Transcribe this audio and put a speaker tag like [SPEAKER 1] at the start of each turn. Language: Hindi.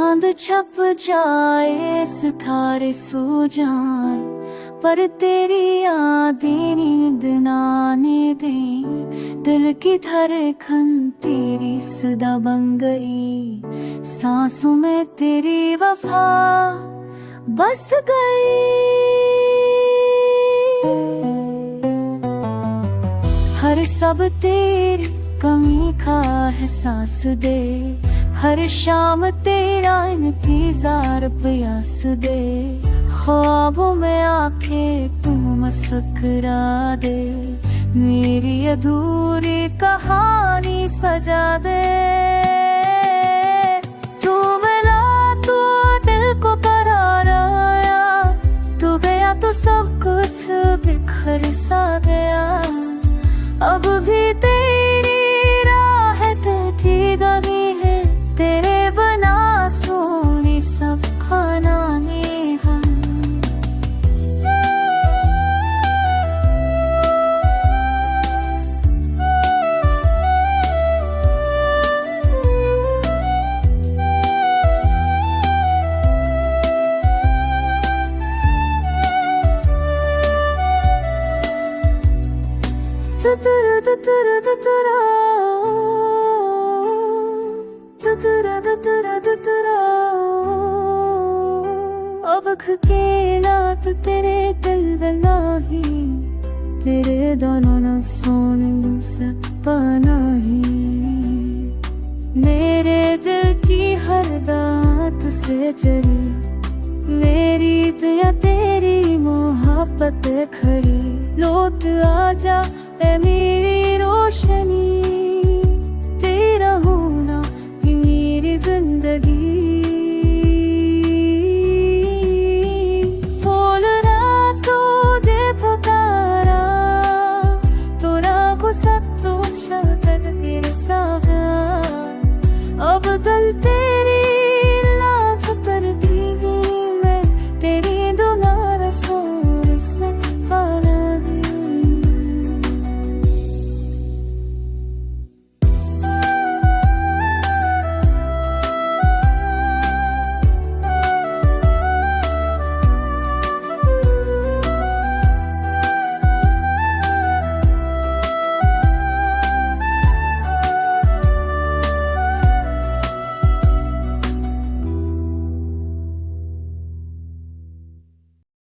[SPEAKER 1] चांद छप जाए सितारे सो जाए, पर तेरी यादें नींद ना आने दे। दिल की धड़कन तेरी सदा बन गई, सांसों में तेरी वफा बस गई। हर सब तेरी कमी का एहसास दे, हर शाम तेरा इंतजार प्यास दे। ख्वाबों में आके तू मुस्कुरा दे, मेरी अधूरी कहानी सजा दे। तू मिला तो दिल को करार आया, तू गया तो सब कुछ बिखर सा गया। अब भी तेरी राह टूटी गई है, तेरे बना सोनी सब खाना नेहा। तुतुरा तुतुरा तुतुरा तुतुरा तुतुरा तुतुरा। अब अकेला तो तेरे दिल बना ही, तेरे दोनों न सोने मुझसे बना ही। मेरे दिल की हर दात से जरी, मेरी दुनिया तेरी मोहब्बत खड़ी। लौट आजा ए मेरी रोशनी।